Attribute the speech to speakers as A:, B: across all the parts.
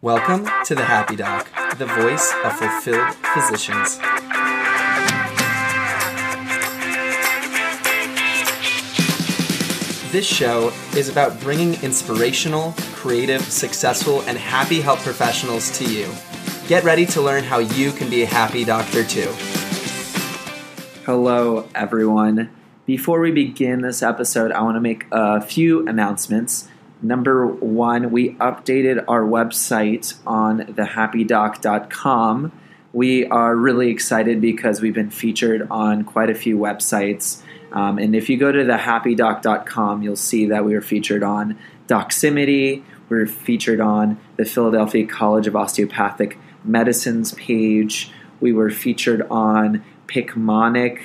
A: Welcome to the Happy Doc, the voice of fulfilled physicians. This show is about bringing inspirational, creative, successful, and happy health professionals to you. Get ready to learn how you can be a happy doctor too.
B: Hello, everyone. Before we begin this episode, I want to make a few announcements. Number one, we updated our website on thehappydoc.com. We are really excited because we've been featured on quite a few websites. And if you go to thehappydoc.com, you'll see that we were featured on Doximity. We were featured on the Philadelphia College of Osteopathic Medicine's page. We were featured on Picmonic.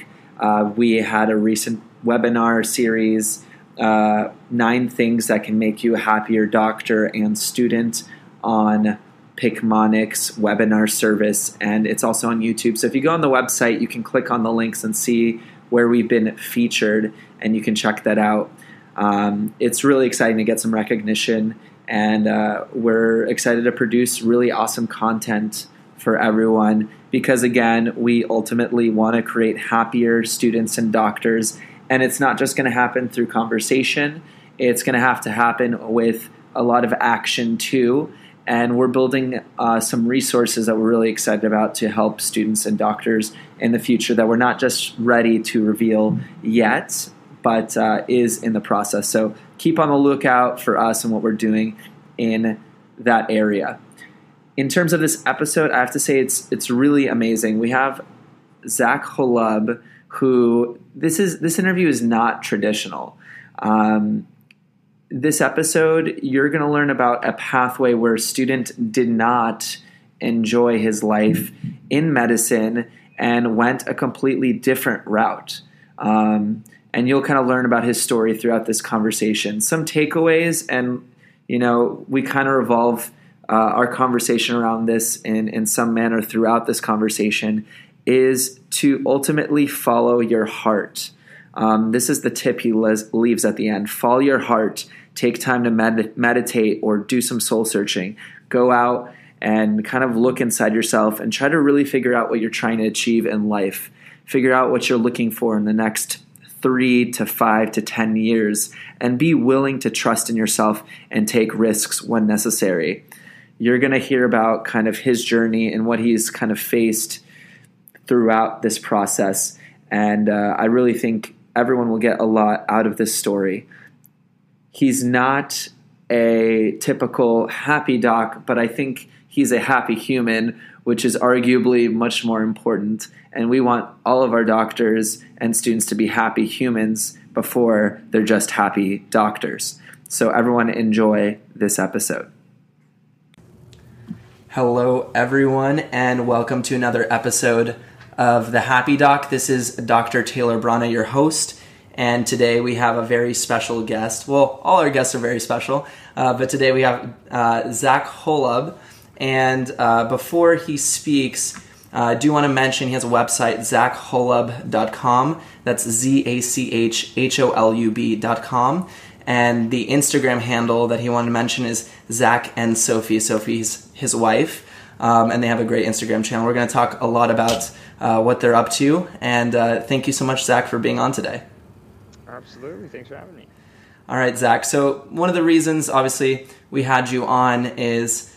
B: We had a recent webinar series, 9 things that can make you a happier doctor and student, on Picmonic's webinar service, and it's also on YouTube. So if you go on the website, you can click on the links and see where we've been featured, and you can check that out. It's really exciting to get some recognition, and we're excited to produce really awesome content for everyone because, again, we ultimately want to create happier students and doctors, and it's not just going to happen through conversation. It's going to have to happen with a lot of action too, and we're building some resources that we're really excited about to help students and doctors in the future that we're not just ready to reveal yet, but is in the process. So keep on the lookout for us and what we're doing in that area. In terms of this episode, I have to say it's really amazing. We have Zach Holub, who this interview is not traditional. This episode, you're going to learn about a pathway where a student did not enjoy his life in medicine and went a completely different route. And you'll kind of learn about his story throughout this conversation. Some takeaways, and we kind of revolve our conversation around this in some manner throughout this conversation, is to ultimately follow your heart. This is the tip he leaves at the end. Follow your heart. Take time to meditate or do some soul searching. Go out and kind of look inside yourself and try to really figure out what you're trying to achieve in life. Figure out what you're looking for in the next 3 to 5 to 10 years, and be willing to trust in yourself and take risks when necessary. You're going to hear about kind of his journey and what he's kind of faced throughout this process. And I really think everyone will get a lot out of this story. He's not a typical happy doc, but I think he's a happy human, which is arguably much more important. And we want all of our doctors and students to be happy humans before they're just happy doctors. So everyone enjoy this episode.
A: Hello, everyone, and welcome to another episode of The Happy Doc. This is Dr. Taylor Brana, your host, and today we have a very special guest. Well, all our guests are very special, but today we have Zach Holub, and before he speaks, I do want to mention he has a website, zachholub.com. That's ZACHHOLUB.com. And the Instagram handle that he wanted to mention is Zach and Sophie. Sophie's his wife, and they have a great Instagram channel. We're going to talk a lot about what they're up to, and thank you so much, Zach, for being on today.
C: Absolutely. Thanks for having me.
A: All right, Zach. So one of the reasons, obviously, we had you on is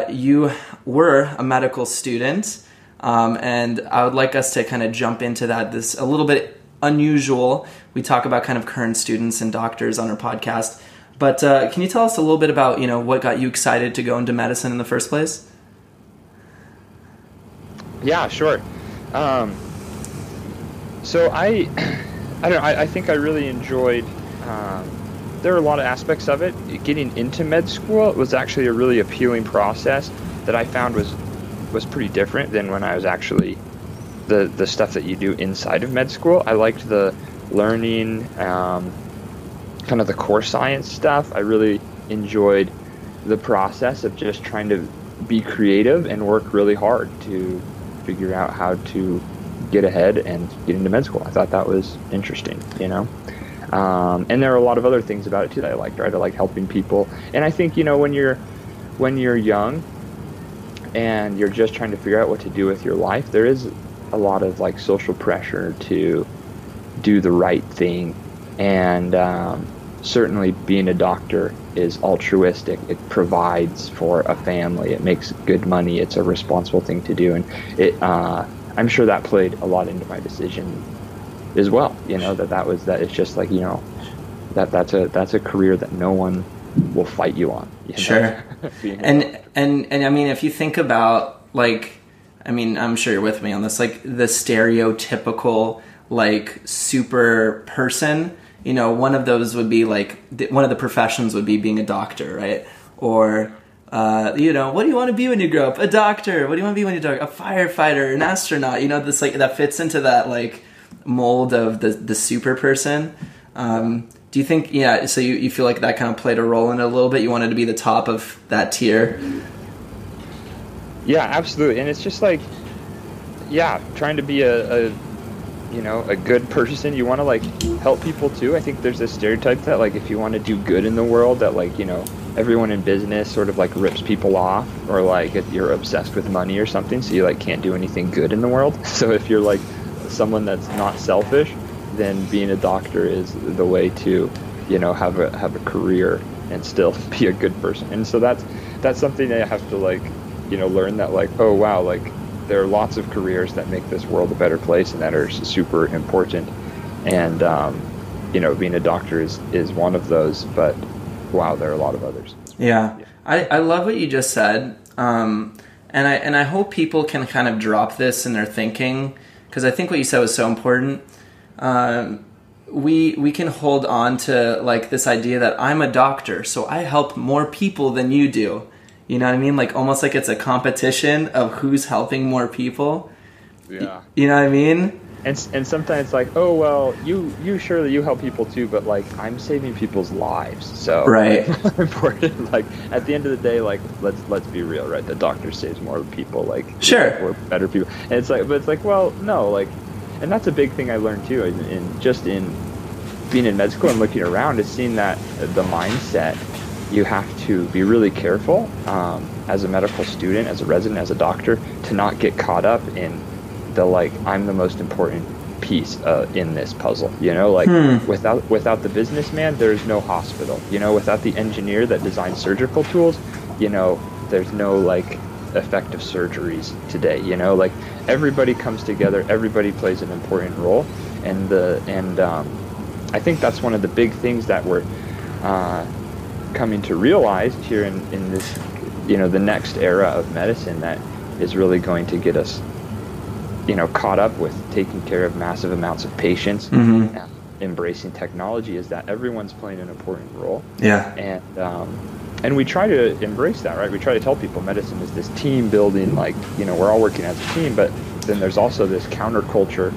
A: you were a medical student, and I would like us to kind of jump into that. This a little bit unusual. We talk about kind of current students and doctors on our podcast. But can you tell us a little bit about, what got you excited to go into medicine in the first place?
C: Yeah, sure. So I don't know. I think I really enjoyed. There are a lot of aspects of it. Getting into med school was actually a really appealing process that I found was pretty different than when I was actually the stuff that you do inside of med school. I liked the learning, kind of the core science stuff. I really enjoyed the process of just trying to be creative and work really hard to figure out how to get ahead and get into med school. I thought that was interesting, And there are a lot of other things about it too that I liked, right? I like helping people. And I think, when you're when you're young and you're just trying to figure out what to do with your life, there is a lot of like social pressure to do the right thing. And certainly being a doctor is altruistic. It provides for a family. It makes good money. It's a responsible thing to do. And I'm sure that played a lot into my decision as well. That it's just like, that's a career that no one will fight you on.
A: Sure. and I mean, if you think about, like, I mean, I'm sure you're with me on this, like the stereotypical, like, super person, one of those would be like, one of the professions would be being a doctor, right? Or, what do you want to be when you grow up? A doctor. What do you want to be when you grow up? A firefighter, an astronaut, this, like, that fits into that, like, mold of the super person. Do you think, so you feel like that kind of played a role in it a little bit? You wanted to be the top of that tier?
C: Yeah, absolutely. And it's just like, trying to be a good person. You want to, like, help people too. I think there's this stereotype that, like, if you want to do good in the world, that, like, everyone in business sort of, like, rips people off, or, like, you're obsessed with money or something, so you, like, can't do anything good in the world. So if you're, like, someone that's not selfish, then being a doctor is the way to, have a career and still be a good person. And so that's something that I have to, like, learn, that, like, oh wow, like, there are lots of careers that make this world a better place and that are super important. And being a doctor is one of those, but wow, there are a lot of others.
A: Yeah. I love what you just said. And I hope people can kind of drop this in their thinking, because I think what you said was so important. We can hold on to, like, this idea that I'm a doctor, so I help more people than you do. You know what I mean? Like, almost like it's a competition of who's helping more people.
C: Yeah.
A: You know what I mean?
C: And sometimes, like, oh well, you surely you help people too, but, like, I'm saving people's lives, so
A: right.
C: It's important. Like, at the end of the day, like, let's be real, right? The doctor saves more people, like,
A: sure,
C: we're better people. And it's like, well, no, like, and that's a big thing I learned too, in being in med school and looking around, is seeing that the mindset, you have to be really careful as a medical student, as a resident, as a doctor, to not get caught up in the, like, I'm the most important piece in this puzzle. Like, without the businessman, there's no hospital. Without the engineer that designs surgical tools, there's no, like, effective surgeries today. Like, everybody comes together, everybody plays an important role, and I think that's one of the big things that we're coming to realize here in this, the next era of medicine, that is really going to get us, caught up with taking care of massive amounts of patients, and embracing technology, is that everyone's playing an important role.
A: Yeah.
C: And we try to embrace that, right? We try to tell people medicine is this team building, like, we're all working as a team, but then there's also this counterculture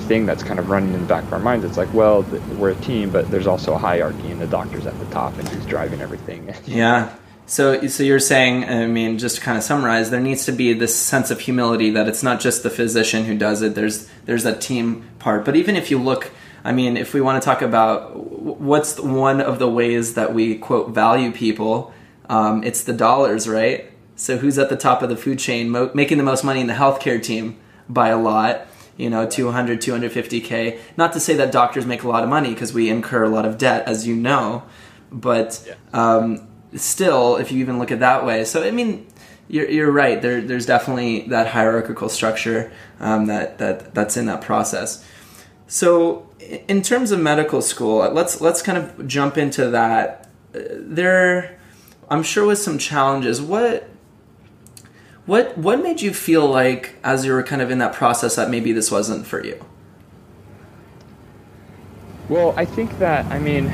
C: thing that's kind of running in the back of our minds. It's like, well, we're a team, but there's also a hierarchy, and the doctor's at the top and he's driving everything.
A: Yeah. So you're saying, I mean, just to kind of summarize, there needs to be this sense of humility, that it's not just the physician who does it. There's that team part. But even if you look, I mean, if we want to talk about what's one of the ways that we, quote, value people, it's the dollars, right? So who's at the top of the food chain, making the most money in the healthcare team by a lot? 200, 250K. Not to say that doctors make a lot of money, because we incur a lot of debt, as you know. But still, if you even look at it that way. So, I mean, you're right. There's definitely that hierarchical structure that's in that process. So, in terms of medical school, let's kind of jump into that. There, I'm sure, was some challenges. What made you feel like, as you were kind of in that process, that maybe this wasn't for you?
C: Well, I think that, I mean,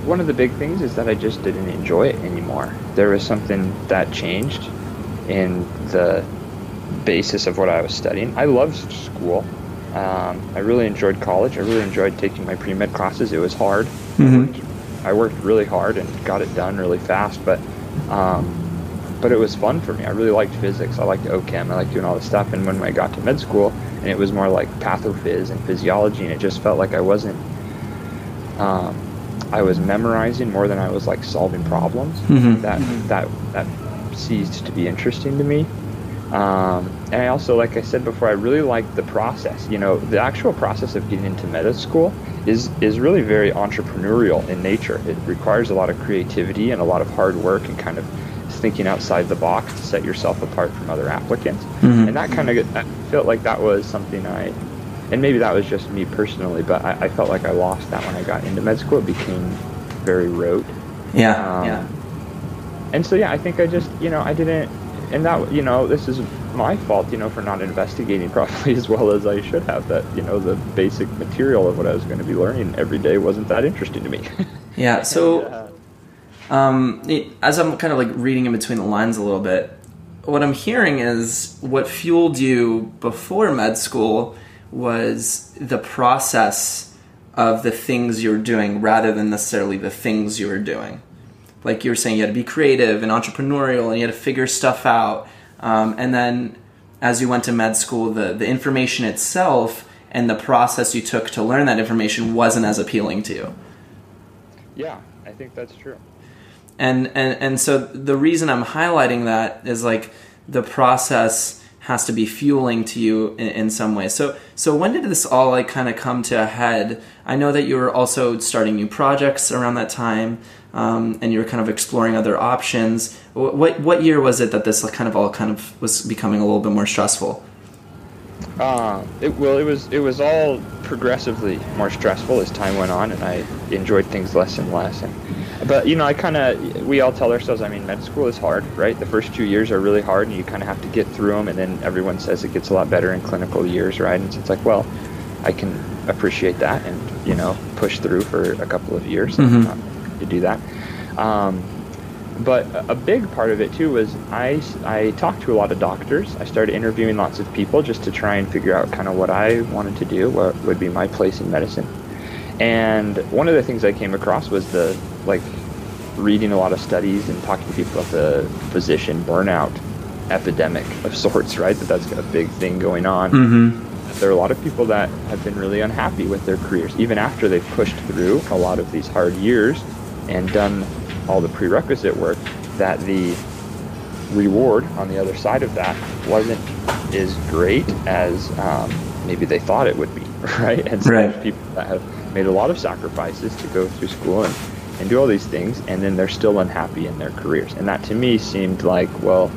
C: one of the big things is that I just didn't enjoy it anymore. There was something that changed in the basis of what I was studying. I loved school. I really enjoyed college. I really enjoyed taking my pre-med classes. It was hard. I worked really hard and got it done really fast, but it was fun for me. I really liked physics. I liked OChem. I liked doing all this stuff. And when I got to med school, and it was more like pathophys and physiology, and it just felt like I wasn't I was memorizing more than I was like solving problems. That ceased to be interesting to me. And I also, like I said before, I really liked the process. The actual process of getting into med school is really very entrepreneurial in nature. It requires a lot of creativity and a lot of hard work and kind of thinking outside the box to set yourself apart from other applicants. And that kind of, I felt like that was something and maybe that was just me personally, but I felt like I lost that when I got into med school. It became very rote.
A: Yeah.
C: And so, I think I just, I didn't, and that, this is my fault, for not investigating properly as well as I should have. That, the basic material of what I was going to be learning every day wasn't that interesting to me.
A: Yeah. So, as I'm kind of like reading in between the lines a little bit, what I'm hearing is what fueled you before med school was the process of the things you're doing rather than necessarily the things you were doing. Like you were saying, you had to be creative and entrepreneurial and you had to figure stuff out. And then as you went to med school, the information itself and the process you took to learn that information wasn't as appealing to you.
C: Yeah, I think that's true.
A: And so the reason I'm highlighting that is like the process has to be fueling to you in some way. So when did this all like kind of come to a head? I know that you were also starting new projects around that time, and you were kind of exploring other options. What year was it that this kind of all was becoming a little bit more stressful?
C: It was all progressively more stressful as time went on, and I enjoyed things less and less. But we all tell ourselves, med school is hard, right? The first 2 years are really hard, and you kind of have to get through them, and then everyone says it gets a lot better in clinical years, right? And so it's like, well, I can appreciate that and, push through for a couple of years to do that. But a big part of it too was I talked to a lot of doctors. I started interviewing lots of people just to try and figure out kind of what I wanted to do, what would be my place in medicine. And one of the things I came across was reading a lot of studies and talking to people about the physician burnout epidemic of sorts, right? That's a big thing going on. There are a lot of people that have been really unhappy with their careers, even after they've pushed through a lot of these hard years and done all the prerequisite work, that the reward on the other side of that wasn't as great as maybe they thought it would be, right? And so there's people that have made a lot of sacrifices to go through school and do all these things, and then they're still unhappy in their careers. And that to me seemed like, well,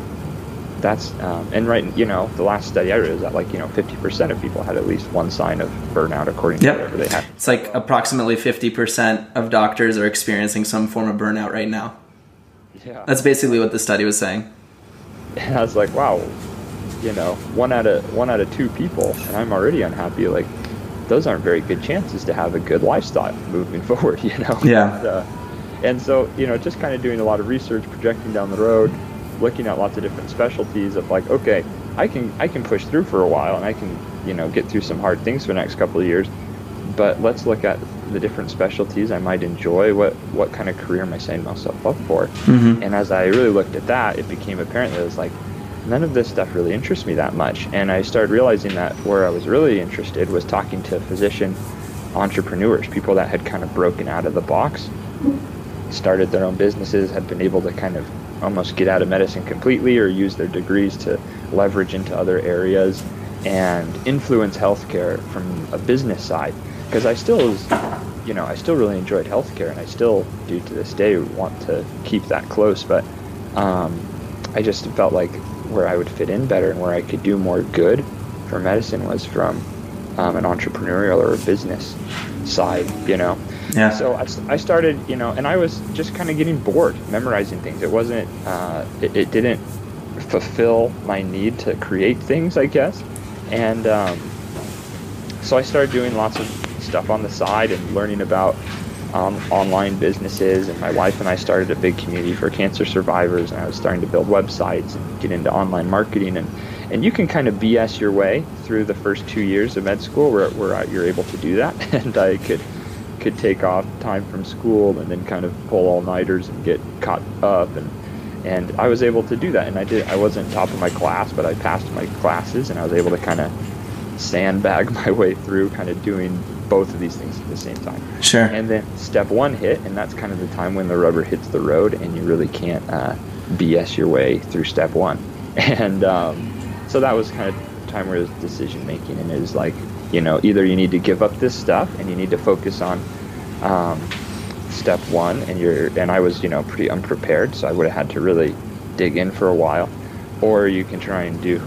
C: that's the last study I read was that 50% of people had at least one sign of burnout according to whatever they had.
A: It's like approximately 50% of doctors are experiencing some form of burnout right now.
C: Yeah,
A: that's basically what the study was saying.
C: And I was like, wow, one out of two people, and I'm already unhappy. Like, those aren't very good chances to have a good lifestyle moving forward.
A: Yeah.
C: And so just kind of doing a lot of research, projecting down the road, looking at lots of different specialties of like, okay, I can push through for a while and I can, get through some hard things for the next couple of years, but let's look at the different specialties I might enjoy. What kind of career am I setting myself up for? And as I really looked at that, it became apparent that it was like, none of this stuff really interests me that much. And I started realizing that where I was really interested was talking to physician entrepreneurs, people that had kind of broken out of the box, started their own businesses, had been able to kind of almost get out of medicine completely or use their degrees to leverage into other areas and influence healthcare from a business side. Because I still really enjoyed healthcare, and I still do to this day want to keep that close, but I just felt like where I would fit in better and where I could do more good for medicine was from an entrepreneurial or a business side,
A: Yeah.
C: So I started, and I was just kind of getting bored memorizing things. It wasn't, it didn't fulfill my need to create things, I guess. And so I started doing lots of stuff on the side and learning about online businesses, and my wife and I started a big community for cancer survivors, and I was starting to build websites and get into online marketing, and you can kind of BS your way through the first 2 years of med school where you're able to do that. And I could take off time from school and then kind of pull all-nighters and get caught up, and I was able to do that. And I wasn't top of my class, but I passed my classes, and I was able to kind of sandbag my way through kind of doing both of these things at the same time.
A: Sure.
C: And then step 1 hit, and that's kind of the time when the rubber hits the road and you really can't BS your way through step 1. And so that was kind of time where it was decision making, and it was like, either you need to give up this stuff and you need to focus on step 1, and I was pretty unprepared, so I would have had to really dig in for a while, or you can try and do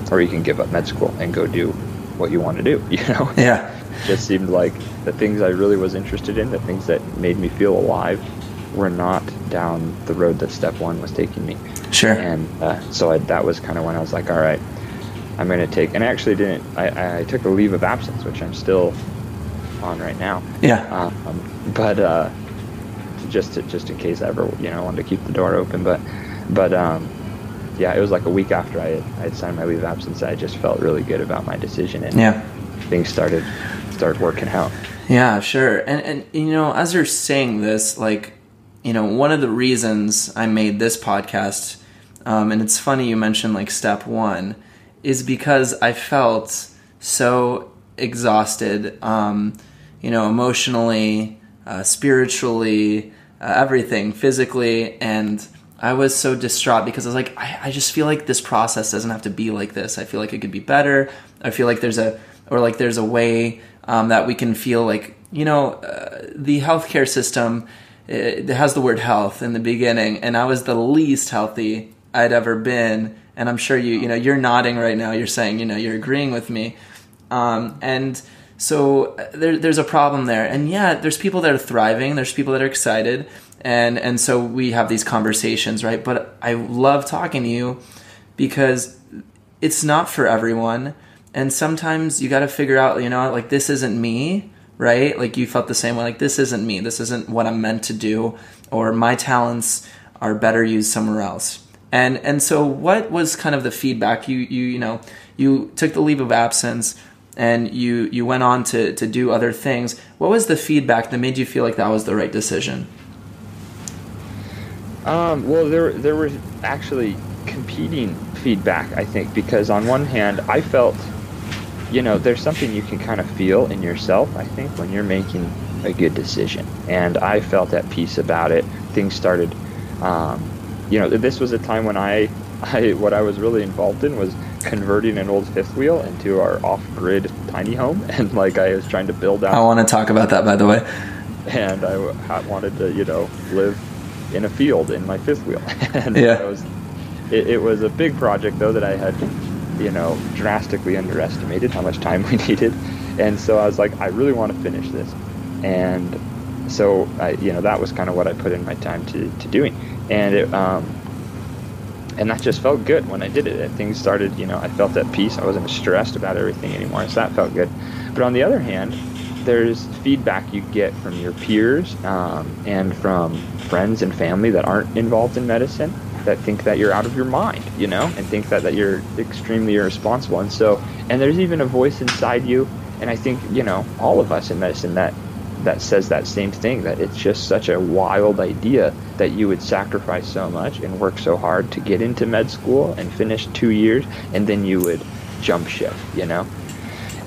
C: or you can give up med school and go do what you want to do.
A: Yeah.
C: It just seemed like the things I really was interested in, the things that made me feel alive, were not down the road that step 1 was taking me.
A: Sure.
C: And so that was kind of when I was like, all right, I'm going to take, and I actually didn't, I took a leave of absence, which I'm still on right now.
A: Yeah.
C: But just in case I ever, wanted to keep the door open. But yeah, it was like a week after I had signed my leave of absence, I just felt really good about my decision, and things started working out.
A: Yeah, sure. And as you're saying this, like, one of the reasons I made this podcast, and it's funny you mentioned like step 1, is because I felt so exhausted, emotionally, spiritually, everything, physically, and I was so distraught because I was like, I just feel like this process doesn't have to be like this. I feel like it could be better. I feel like there's a way that we can feel like, the healthcare system, it has the word health in the beginning, and I was the least healthy I'd ever been. And I'm sure you're nodding right now. You're saying, you're agreeing with me. And so there's a problem there. And yeah, there's people that are thriving. There's people that are excited. And so we have these conversations, right? But I love talking to you because it's not for everyone. And sometimes you got to figure out, like, this isn't me, right? Like, you felt the same way, like, this isn't me. This isn't what I'm meant to do, or my talents are better used somewhere else. And so what was kind of the feedback? You took the leave of absence and you went on to do other things. What was the feedback that made you feel like that was the right decision?
C: Well, there was actually competing feedback, I think, because on one hand, I felt, there's something you can kind of feel in yourself, I think, when you're making a good decision. And I felt at peace about it. Things started, this was a time when what I was really involved in was converting an old fifth wheel into our off-grid tiny home. And like, I was trying to build out.
A: I want to talk about that, by the way.
C: And I wanted to, live in a field in my fifth wheel. And
A: yeah.
C: It was a big project, though, that I had, drastically underestimated how much time we needed. And so I was like, I really want to finish this. And so that was kind of what I put in my time to doing. And it, and that just felt good when I did it. Things started, I felt at peace. I wasn't stressed about everything anymore. So that felt good. But on the other hand, there's feedback you get from your peers and from friends and family that aren't involved in medicine, that think that you're out of your mind, and think that you're extremely irresponsible. And there's even a voice inside you, and I think, all of us in medicine that says that same thing, that it's just such a wild idea that you would sacrifice so much and work so hard to get into med school and finish 2 years, and then you would jump ship,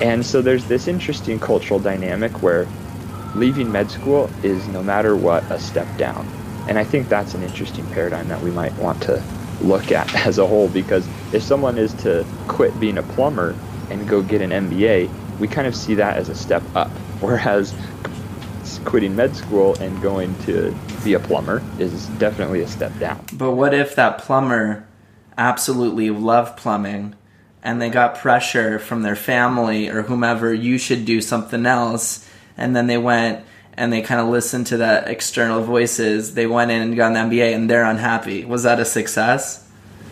C: And so there's this interesting cultural dynamic where leaving med school is, no matter what, a step down. And I think that's an interesting paradigm that we might want to look at as a whole, because if someone is to quit being a plumber and go get an MBA, we kind of see that as a step up, whereas quitting med school and going to be a plumber is definitely a step down.
A: But what if that plumber absolutely loved plumbing, and they got pressure from their family or whomever, you should do something else, and then they went and they kind of listened to that external voices, they went in and got an MBA, and they're unhappy. Was that a success?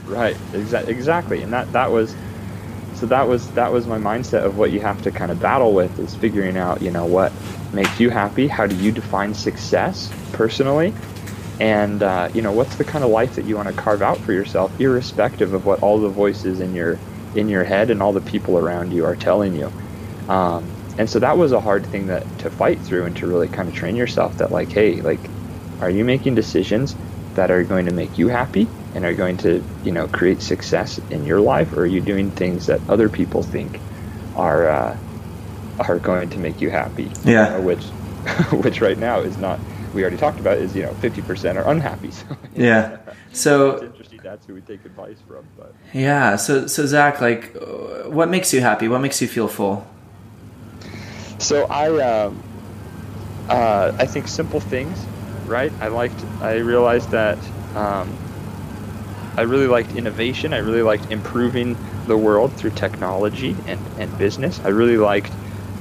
C: Right, exactly. And that was my mindset of what you have to kind of battle with, is figuring out, what makes you happy, how do you define success personally, and what's the kind of life that you want to carve out for yourself, irrespective of what all the voices in your head and all the people around you are telling you. And so that was a hard thing to fight through, and to really kind of train yourself that, like, hey, like, are you making decisions that are going to make you happy and are going to, create success in your life, or are you doing things that other people think are are going to make you happy.
A: Yeah.
C: Which right now is not, we already talked about, is 50% are unhappy. So
A: yeah. So
C: it's interesting. That's who we take advice from. But
A: yeah. So Zach, like, what makes you happy? What makes you feel full?
C: So I think simple things, right? I realized that I really liked innovation. I really liked improving the world through technology and business. I really liked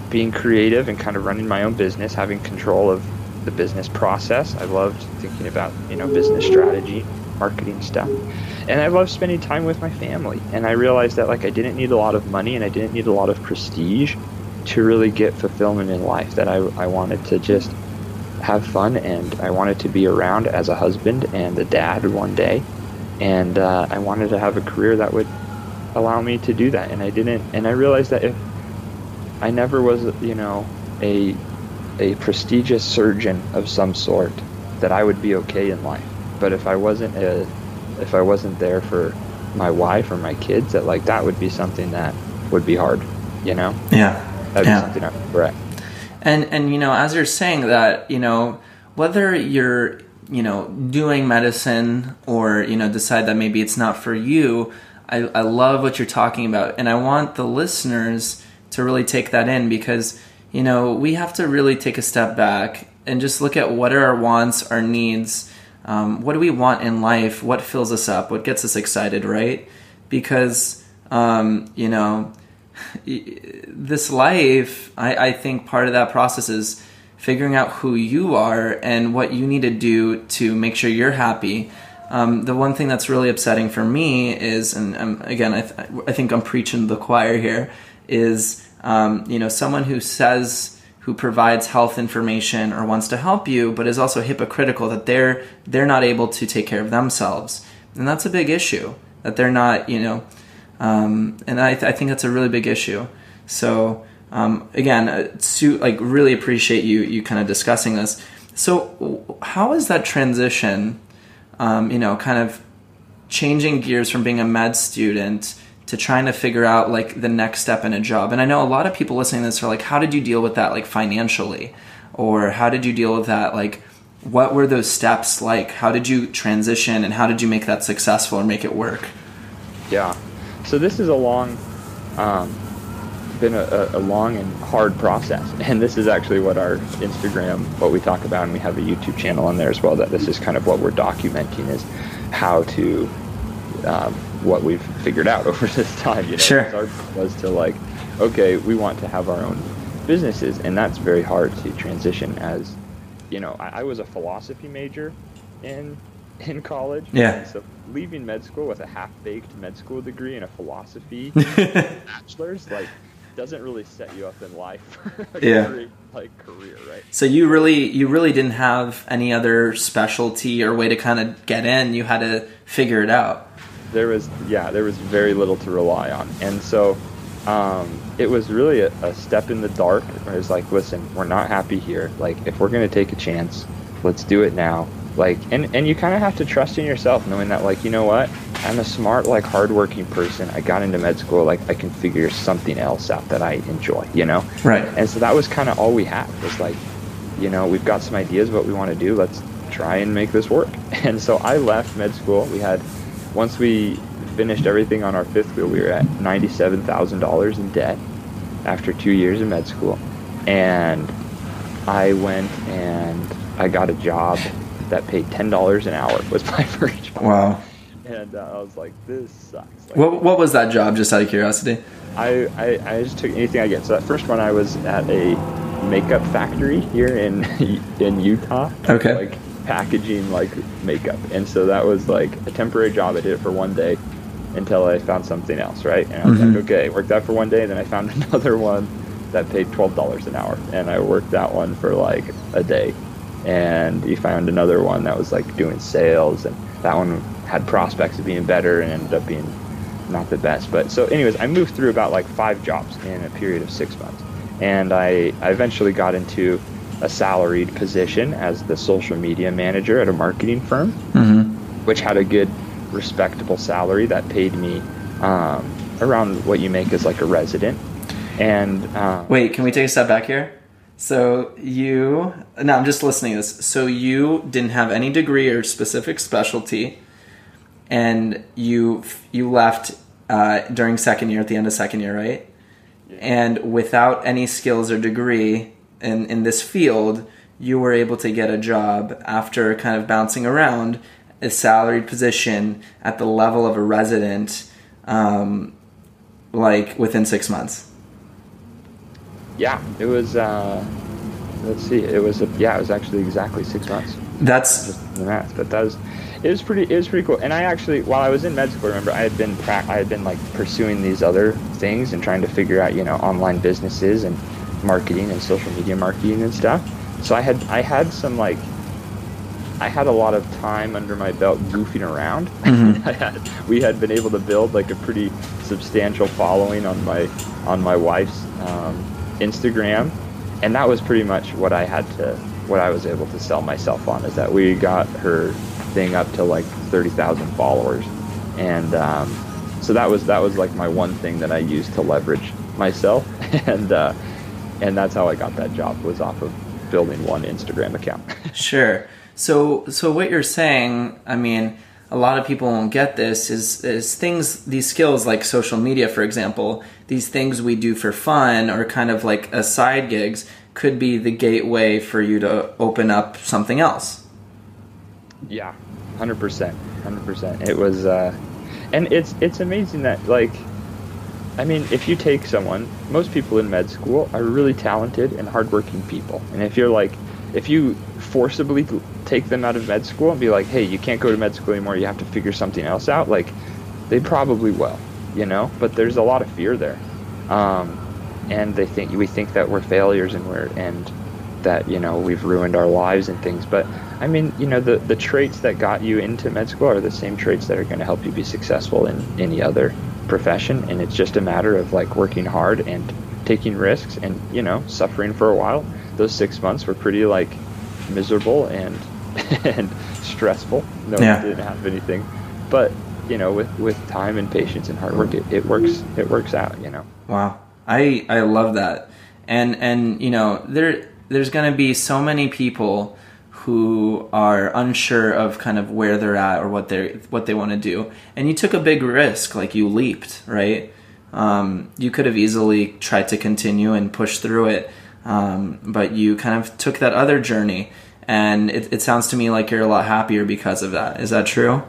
C: being creative and kind of running my own business, having control of the business process. I loved thinking about, business strategy, marketing stuff. And I loved spending time with my family. And I realized that, like, I didn't need a lot of money and I didn't need a lot of prestige to really get fulfillment in life, that I wanted to just have fun, and I wanted to be around as a husband and a dad one day. And I wanted to have a career that would allow me to do that. And I didn't. And I realized that if I never was, a prestigious surgeon of some sort, that I would be okay in life. But if I wasn't there for my wife or my kids, that would be something that would be hard,
A: Yeah.
C: That'd be something I would regret.
A: And as you're saying that, whether you're, doing medicine or, decide that maybe it's not for you, I love what you're talking about. And I want the listeners to really take that in, because, we have to really take a step back and just look at what are our wants, our needs, what do we want in life, what fills us up, what gets us excited, right? Because, this life, I think part of that process is figuring out who you are and what you need to do to make sure you're happy. The one thing that's really upsetting for me is, and again, I think I'm preaching to the choir here, is someone who provides health information or wants to help you, but is also hypocritical that they're not able to take care of themselves, and that's a big issue. That they're not, and I think that's a really big issue. So again, really appreciate you kind of discussing this. So how is that transition, kind of changing gears from being a med student to trying to figure out like the next step in a job? And I know a lot of people listening to this are like, how did you deal with that, like financially? Or how did you deal with that? Like, what were those steps like? How did you transition, and how did you make that successful or make it work?
C: Yeah. So this is been a long and hard process, and this is actually what our Instagram, what we talk about, and we have a YouTube channel on there as well, that this is kind of what we're documenting, is how to what we've figured out over this time.
A: Sure.
C: Our goal was to okay, we want to have our own businesses, and that's very hard to transition. As I was a philosophy major in college.
A: Yeah.
C: So leaving med school with a half-baked med school degree and a philosophy bachelor's doesn't really set you up in life for a great career, right? So
A: you really didn't have any other specialty or way to kind of get in. You had to figure it out.
C: There was very little to rely on, and so it was really a step in the dark. Where it's like, listen, we're not happy here. If we're gonna take a chance, let's do it now. And you kind of have to trust in yourself, knowing that, what? I'm a smart, hardworking person. I got into med school. I can figure something else out that I enjoy,
A: Right.
C: And so that was kind of all we had, was we've got some ideas what we want to do. Let's try and make this work. And so I left med school. Once we finished everything on our fifth wheel, we were at $97,000 in debt after 2 years of med school. And I went and I got a job that paid $10 an hour. Was my first job.
A: Wow.
C: And I was like, this sucks.
A: What was that job, just out of curiosity?
C: I just took anything I get. So that first one, I was at a makeup factory here in Utah.
A: Okay.
C: Packaging makeup. And so that was a temporary job. I did it for one day until I found something else, right? And I was okay, worked that for one day. Then I found another one that paid $12 an hour. And I worked that one for a day. And he found another one that was doing sales, and that one had prospects of being better and ended up being not the best. But so anyways, I moved through about 5 jobs in a period of 6 months, and I eventually got into a salaried position as the social media manager at a marketing firm, which had a good respectable salary that paid me around what you make as a resident. And
A: wait, can we take a step back here? So I'm just listening to this. So you didn't have any degree or specific specialty, and you left during second year, at the end of second year, right? Yeah. And without any skills or degree in this field, you were able to get a job after kind of bouncing around a salaried position at the level of a resident, like within 6 months.
C: Yeah, it was. Let's see, it was actually exactly 6 months.
A: That's
C: just the math, but it was pretty cool. And I actually, while I was in med school, remember I had been like pursuing these other things and trying to figure out, online businesses and marketing and social media marketing and stuff. So I had some like, I had a lot of time under my belt goofing around. Mm-hmm. We had been able to build like a pretty substantial following on my wife's Instagram, and that was pretty much what I was able to sell myself on, is that we got her thing up to like 30,000 followers, and so that was like my one thing that I used to leverage myself, and that's how I got that job, was off of building one Instagram account.
A: Sure. So what you're saying, I mean, a lot of people won't get this, is things, these skills like social media, for example, these things we do for fun or kind of like a side gigs could be the gateway for you to open up something else.
C: Yeah, 100%. It was, and it's amazing that, like, I mean, if you take someone, most people in med school are really talented and hardworking people. And if you forcibly take them out of med school and be like, hey, you can't go to med school anymore, you have to figure something else out, like, they probably will, but there's a lot of fear there. And we think that we're failures and that, we've ruined our lives and things. But I mean, the traits that got you into med school are the same traits that are going to help you be successful in any other profession. And it's just a matter of like working hard and taking risks and, suffering for a while. Those 6 months were pretty like miserable and stressful. No, yeah. We didn't have anything, but with time and patience and hard work, it works out.
A: Wow, I love that, and there's going to be so many people who are unsure of kind of where they're at or what they want to do, and you took a big risk, like you leaped, right? You could have easily tried to continue and push through it, but you kind of took that other journey. And it sounds to me like you're a lot happier because of that. Is that true?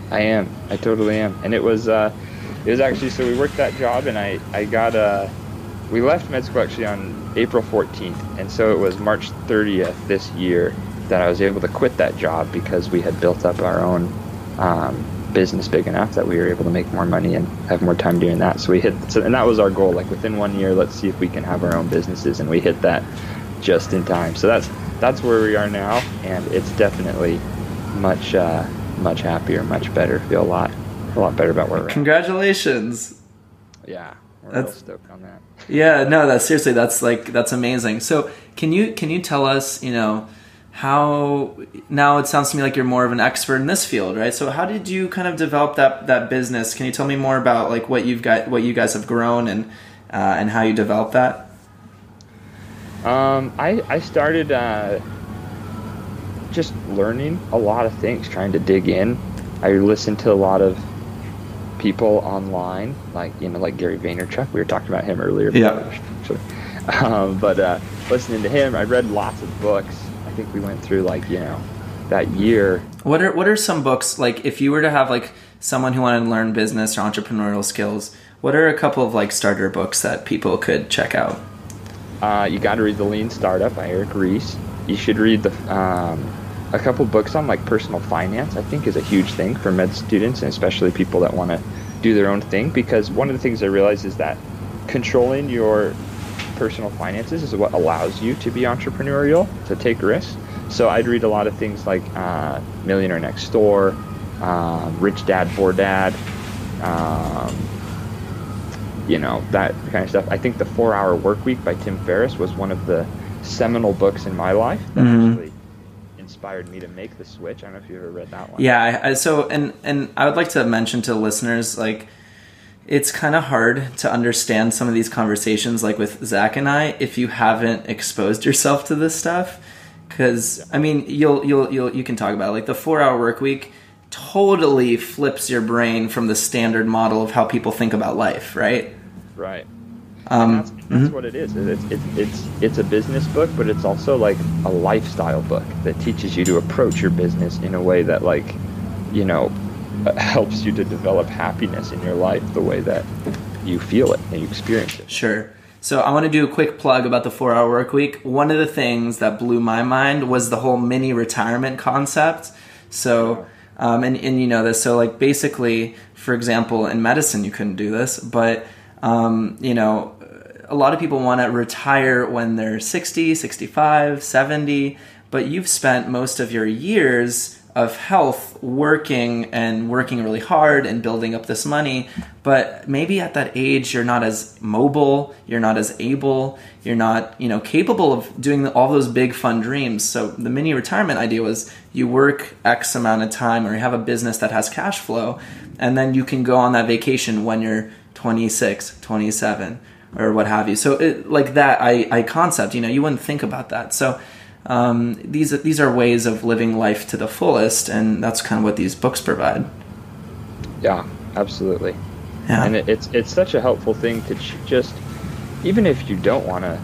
C: I am. I totally am. And it was actually, so we worked that job, and I got we left med school actually on April 14th. And so it was March 30th this year that I was able to quit that job, because we had built up our own business big enough that we were able to make more money and have more time doing that. So and that was our goal. Like within 1 year, let's see if we can have our own businesses. And we hit that just in time. So that's where we are now, and it's definitely much happier, much better. Feel a lot better about where we're at.
A: Congratulations.
C: Yeah, we're real stoked on that.
A: Yeah, no, that's amazing. So can you tell us, how, now it sounds to me like you're more of an expert in this field, right? So how did you kind of develop that business? Can you tell me more about like what you guys have grown and how you developed that?
C: I started just learning a lot of things, trying to dig in. I listened to a lot of people online, like Gary Vaynerchuk. We were talking about him earlier.
A: Yeah.
C: But listening to him, I read lots of books. I think we went through that year. What
A: are some books, like if you were to have like someone who wanted to learn business or entrepreneurial skills, what are a couple of like starter books that people could check out?
C: You got to read The Lean Startup by Eric Ries. You should read a couple books on like personal finance. I think is a huge thing for med students, and especially people that want to do their own thing, because one of the things I realized is that controlling your personal finances is what allows you to be entrepreneurial, to take risks. So I'd read a lot of things like Millionaire Next Door, Rich Dad Poor Dad, that kind of stuff. I think The 4-Hour Workweek by Tim Ferriss was one of the seminal books in my life that actually inspired me to make the switch. I don't know if you ever read that one.
A: Yeah, so I would like to mention to listeners, like, it's kind of hard to understand some of these conversations, like with Zach and I, if you haven't exposed yourself to this stuff. Because I mean, you can talk about it. Like the 4-hour work week totally flips your brain from the standard model of how people think about life, right?
C: Right. That's what it is. It's a business book, but it's also like a lifestyle book that teaches you to approach your business in a way that, like, you know, helps you to develop happiness in your life the way that you feel it and you experience it.
A: Sure. So I want to do a quick plug about the 4-hour work week. One of the things that blew my mind was the whole mini retirement concept. So, and you know this, so like basically, for example, in medicine, you couldn't do this, but, you know, a lot of people want to retire when they're 60, 65, 70, but you've spent most of your years of health working really hard and building up this money, but maybe at that age you're not as mobile, you're not as able, you're not, you know, capable of doing all those big fun dreams. So the mini retirement idea was you work X amount of time, or you have a business that has cash flow, and then you can go on that vacation when you're 26, 27, or what have you. So it, like that I concept, you know, you wouldn't think about that. So these are ways of living life to the fullest, and that's kind of what these books provide.
C: Yeah, absolutely.
A: Yeah.
C: And it's such a helpful thing to just, even if you don't want to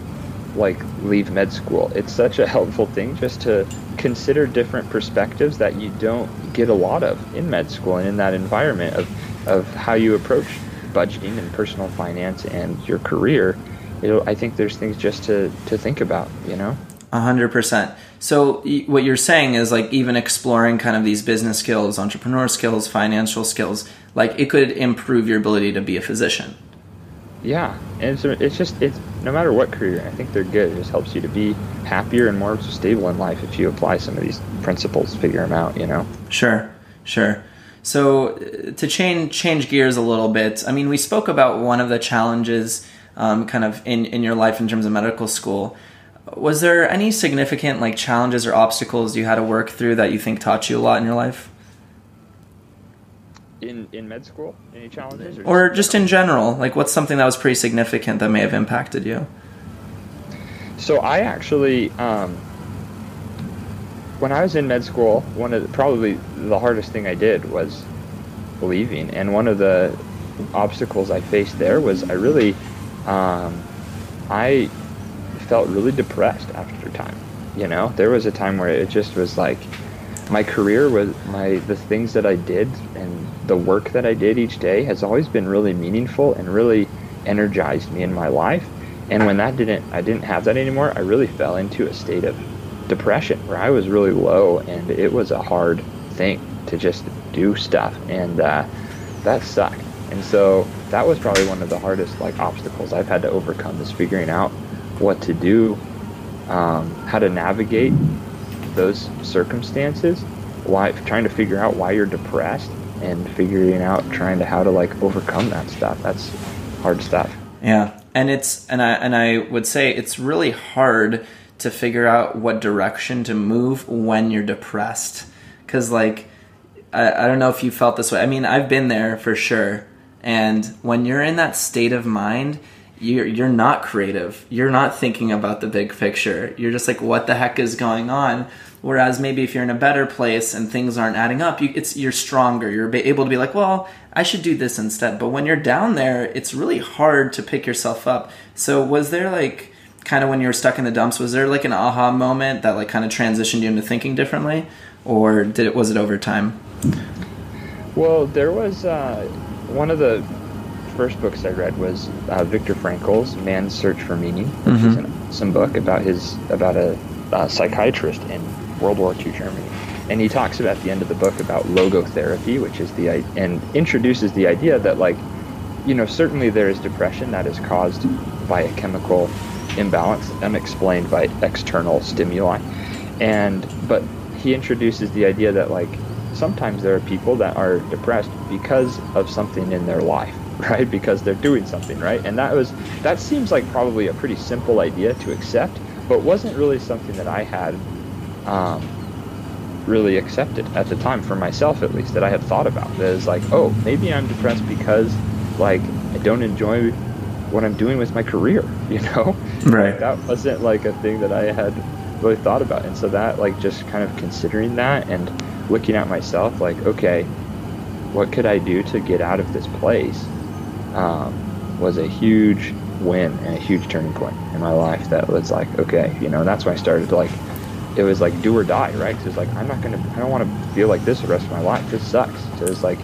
C: like leave med school, it's such a helpful thing just to consider different perspectives that you don't get a lot of in med school and in that environment of how you approach budgeting and personal finance and your career. I think there's things just to think about, you know?
A: 100%. So what you're saying is, like, even exploring kind of these business skills, entrepreneur skills, financial skills, like it could improve your ability to be a physician.
C: Yeah, and it's no matter what career, I think they're good. It just helps you to be happier and more stable in life if you apply some of these principles, figure them out, you know?
A: Sure. So to change gears a little bit, I mean, we spoke about one of the challenges kind of in your life in terms of medical school. Was there any significant like challenges or obstacles you had to work through that you think taught you a lot in your life?
C: In med school, any challenges?
A: Or just in general, like what's something that was pretty significant that may have impacted you?
C: So I actually, when I was in med school, probably the hardest thing I did was leaving. And one of the obstacles I faced there was I really, I felt really depressed after time. You know, there was a time where it just was like my career was the things that I did and the work that I did each day has always been really meaningful and really energized me in my life. And when I didn't have that anymore, I really fell into a state of depression where I was really low, and it was a hard thing to just do stuff, and that sucked. And so that was probably one of the hardest like obstacles I've had to overcome, is figuring out what to do, how to navigate those circumstances, trying to figure out why you're depressed, and figuring out how to like overcome that stuff. That's hard stuff.
A: Yeah, and I would say it's really hard to figure out what direction to move when you're depressed, because like I don't know if you felt this way. I mean, I've been there for sure. And when you're in that state of mind, you're not creative. You're not thinking about the big picture. You're just like, what the heck is going on? Whereas maybe if you're in a better place and things aren't adding up, you're stronger. You're able to be like, well, I should do this instead. But when you're down there, it's really hard to pick yourself up. So was there like, kind of when you were stuck in the dumps, was there like an aha moment that like kind of transitioned you into thinking differently? Or was it over time?
C: Well, there was one of the first books I read was Viktor Frankl's Man's Search for Meaning, which is an awesome book about a psychiatrist in World War II Germany. And he talks about at the end of the book about logotherapy, which is and introduces the idea that, like, you know, certainly there is depression that is caused by a chemical imbalance unexplained by external stimuli. But he introduces the idea that, like, sometimes there are people that are depressed because of something in their life, right? Because they're doing something, right? And that seems like probably a pretty simple idea to accept, but wasn't really something that I had really accepted at the time, for myself at least, that I had thought about. That is like, oh, maybe I'm depressed because like I don't enjoy what I'm doing with my career,
A: Right.
C: That wasn't like a thing that I had really thought about. And so that, like, just kind of considering that and looking at myself like, okay, what could I do to get out of this place, was a huge win and a huge turning point in my life. That was like, okay, that's when I started to, like, it was like do or die, right? Because it's like, I don't want to feel like this the rest of my life. This sucks. So it's like,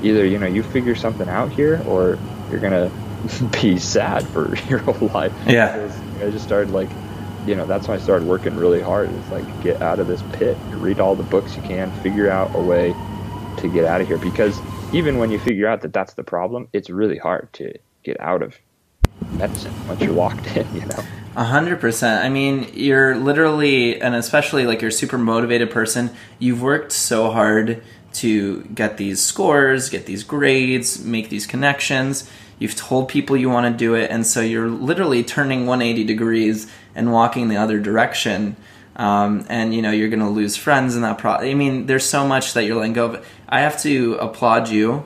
C: either, you figure something out here, or you're going to be sad for your whole life.
A: Yeah.
C: I just started, like, that's when I started working really hard. It's like, get out of this pit. Read all the books you can, figure out a way to get out of here. Because even when you figure out that that's the problem, it's really hard to get out of medicine once you're locked in,
A: 100%. I mean, you're literally, and especially like you're a super motivated person, you've worked so hard to get these scores, get these grades, make these connections. You've told people you want to do it, and so you're literally turning 180 degrees and walking the other direction. And you're going to lose friends in that I mean, there's so much that you're letting go of. I have to applaud you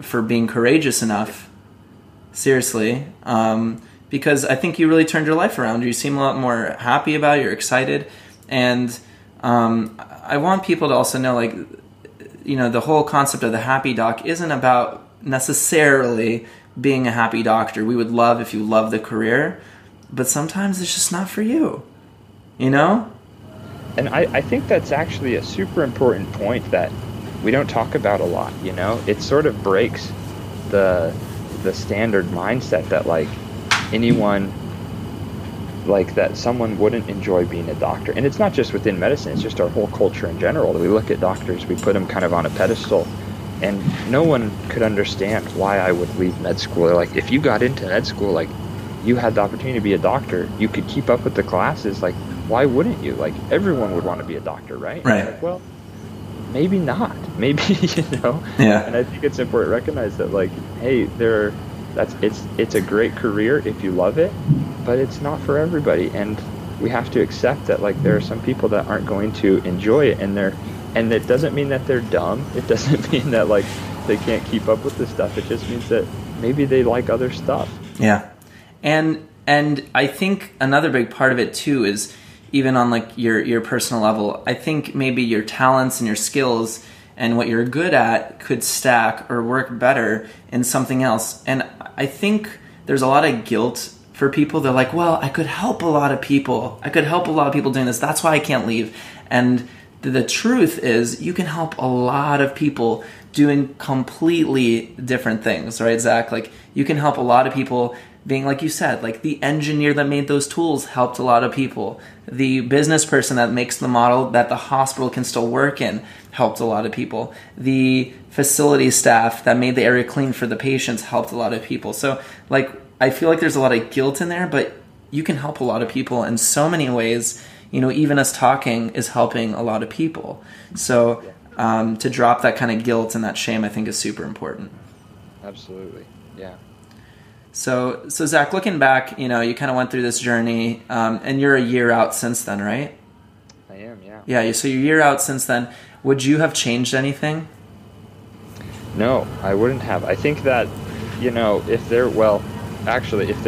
A: for being courageous enough, seriously, because I think you really turned your life around. You seem a lot more happy about it. You're excited, and I want people to also know, like, the whole concept of the happy doc isn't about necessarily being a happy doctor. We would love if you love the career, but sometimes it's just not for you,
C: And I think that's actually a super important point that we don't talk about a lot, It sort of breaks the standard mindset that, like, anyone, like, that someone wouldn't enjoy being a doctor. And it's not just within medicine, it's just our whole culture in general. We look at doctors, we put them kind of on a pedestal, and no one could understand why I would leave med school. They're like, if you got into med school, like, you had the opportunity to be a doctor, you could keep up with the classes, like, why wouldn't you? Like, everyone would want to be a doctor, right?
A: Right.
C: Like, well, maybe not. Maybe,
A: Yeah.
C: And I think it's important to recognize that, like, hey, it's a great career if you love it, but it's not for everybody. And we have to accept that, like, there are some people that aren't going to enjoy it, and it doesn't mean that they're dumb. It doesn't mean that, like, they can't keep up with this stuff. It just means that maybe they like other stuff.
A: Yeah. And I think another big part of it too is, even on, like, your personal level, I think maybe your talents and your skills and what you're good at could stack or work better in something else. And I think there's a lot of guilt for people. They're like, well, I could help a lot of people. I could help a lot of people doing this. That's why I can't leave. And the truth is, you can help a lot of people doing completely different things, right, Zach? Like, you can help a lot of people being, like you said, like, the engineer that made those tools helped a lot of people. The business person that makes the model that the hospital can still work in helped a lot of people. The facility staff that made the area clean for the patients helped a lot of people. So, like, I feel like there's a lot of guilt in there, but you can help a lot of people in so many ways. Even us talking is helping a lot of people. So to drop that kind of guilt and that shame, I think, is super important.
C: Absolutely. Yeah.
A: So Zach, looking back, you kind of went through this journey, and you're a year out since then, right?
C: I am, yeah.
A: Yeah, so you're a year out since then. Would you have changed anything?
C: No, I wouldn't have. I think that, if there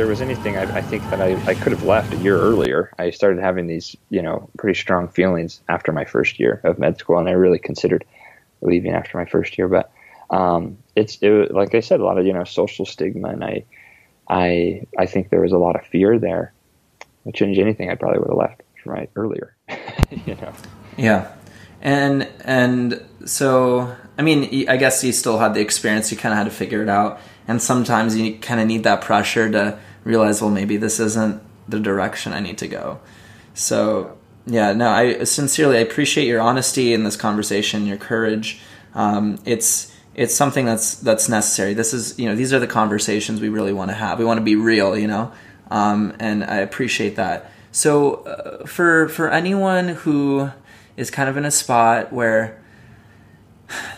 C: was anything, I think that I could have left a year earlier. I started having these, pretty strong feelings after my first year of med school, and I really considered leaving after my first year. But it like I said, a lot of, social stigma, and I think there was a lot of fear there. If I changed anything, I probably would have left right earlier.
A: Yeah. And so, I mean, I guess you still had the experience. You kind of had to figure it out. And sometimes you kind of need that pressure to realize, well, maybe this isn't the direction I need to go. So, yeah, no, I appreciate your honesty in this conversation, your courage. It's something that's necessary. This is, these are the conversations we really want to have. We want to be real, and I appreciate that. So for anyone who is kind of in a spot where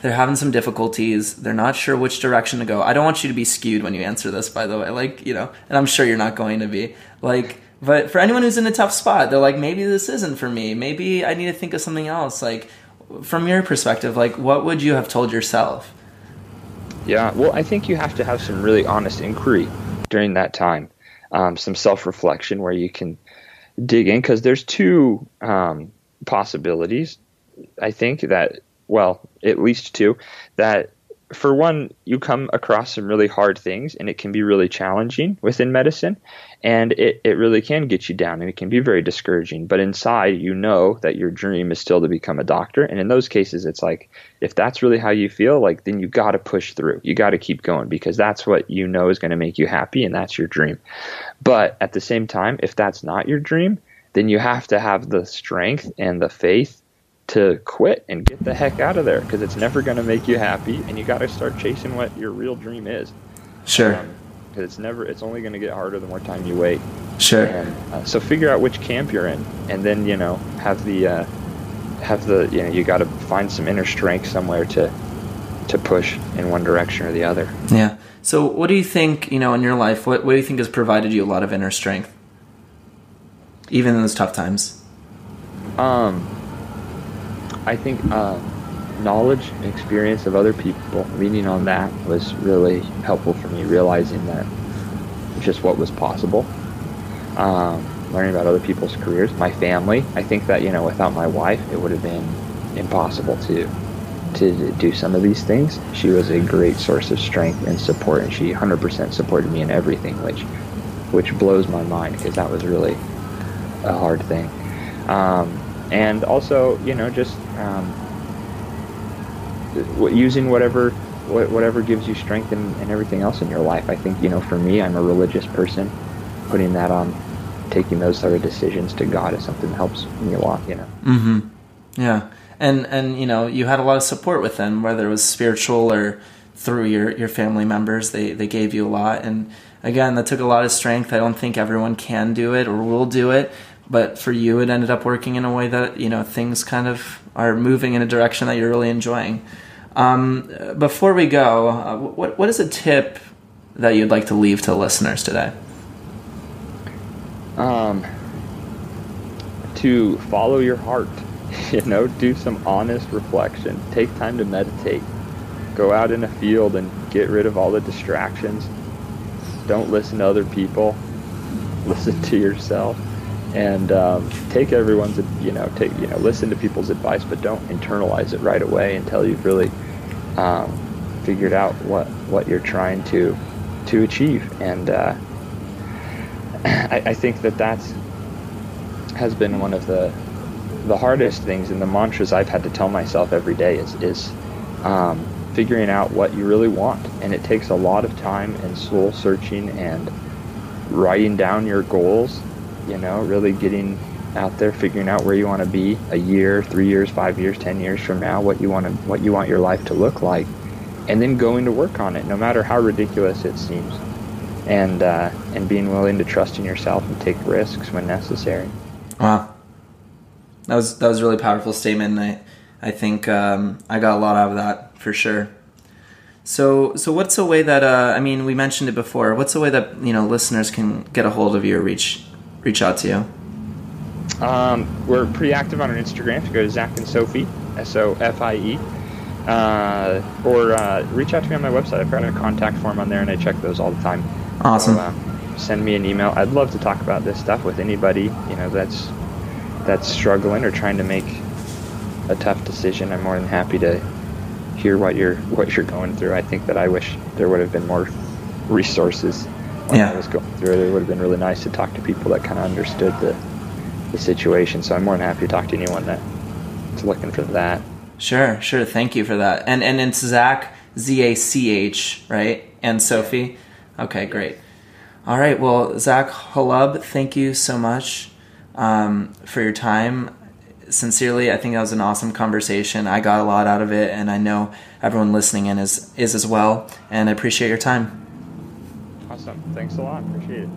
A: they're having some difficulties, they're not sure which direction to go. I don't want you to be skewed when you answer this, by the way, and I'm sure you're not going to be, but for anyone who's in a tough spot, they're like, maybe this isn't for me. Maybe I need to think of something else. Like, from your perspective, like, what would you have told yourself?
C: Yeah, well, I think you have to have some really honest inquiry during that time, some self-reflection where you can dig in, because there's two possibilities, I think, that, well, at least two, that for one, you come across some really hard things, and it can be really challenging within medicine, and it really can get you down, and it can be very discouraging. But inside, you know that your dream is still to become a doctor. And in those cases, it's like, if that's really how you feel, like, then you got to push through. You got to keep going, because that's what you know is going to make you happy, and that's your dream. But at the same time, if that's not your dream, then you have to have the strength and the faith to quit and get the heck out of there, because it's never going to make you happy, and you got to start chasing what your real dream is.
A: Sure.
C: Because it's only going to get harder the more time you wait.
A: Sure.
C: And so figure out which camp you're in, and then have the you got to find some inner strength somewhere to push in one direction or the other.
A: Yeah. So what do you think, in your life, what do you think has provided you a lot of inner strength, even in those tough times?
C: I think knowledge and experience of other people, leaning on that, was really helpful for me, realizing that just what was possible. Learning about other people's careers, my family. I think that, without my wife, it would have been impossible to do some of these things. She was a great source of strength and support, and she 100% supported me in everything, which blows my mind, because that was really a hard thing. And also, just using whatever gives you strength and everything else in your life. I think, for me, I'm a religious person. Putting that on, taking those sort of decisions to God is something that helps me a lot,
A: Mm-hmm. Yeah. And you had a lot of support with them, whether it was spiritual or through your family members. They gave you a lot. And again, that took a lot of strength. I don't think everyone can do it or will do it. But for you, it ended up working in a way that, things kind of are moving in a direction that you're really enjoying. Before we go, what is a tip that you'd like to leave to listeners today?
C: To follow your heart, do some honest reflection. Take time to meditate. Go out in a field and get rid of all the distractions. Don't listen to other people. Listen to yourself. And take everyone's, listen to people's advice, but don't internalize it right away until you've really figured out what you're trying to achieve. And I think that has been one of the hardest things, and the mantras I've had to tell myself every day is figuring out what you really want. And it takes a lot of time and soul searching and writing down your goals. Really getting out there, figuring out where you want to be a year, 3 years, 5 years, 10 years from now, what you want your life to look like, and then going to work on it, no matter how ridiculous it seems, and being willing to trust in yourself and take risks when necessary.
A: Wow, that was a really powerful statement. And I think I got a lot out of that for sure. So what's a way that we mentioned it before? What's a way that listeners can get a hold of you or reach out to you?
C: We're pretty active on our Instagram. So go to Zach and Sophie, SOFIE, or reach out to me on my website. I've got a contact form on there, and I check those all the time.
A: Awesome.
C: So, send me an email. I'd love to talk about this stuff with anybody that's struggling or trying to make a tough decision. I'm more than happy to hear what you're going through. I think that I wish there would have been more resources when I was going through it. It would have been really nice to talk to people that kind of understood the situation. So I'm more than happy to talk to anyone that's looking for that. Sure.
A: Thank you for that. And it's Zach, Zach, right? And Sophie? Okay, great. All right. Well, Zach Holub, thank you so much for your time. Sincerely, I think that was an awesome conversation. I got a lot out of it, and I know everyone listening in is as well. And I appreciate your time.
C: Awesome. Thanks a lot. Appreciate it.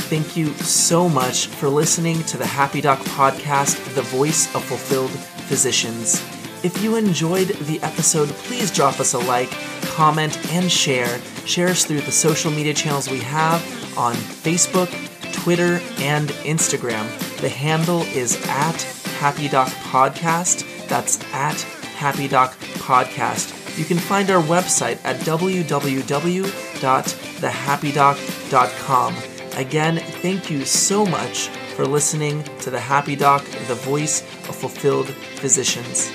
A: Thank you so much for listening to the Happy Doc podcast, the voice of fulfilled physicians. If you enjoyed the episode, please drop us a like, comment, and share. Share us through the social media channels we have on Facebook, Twitter, and Instagram. The handle is @HappyDocPodcast. That's @HappyDocPodcast. You can find our website at www.thehappydoc.com. Again, thank you so much for listening to The Happy Doc, the voice of fulfilled physicians.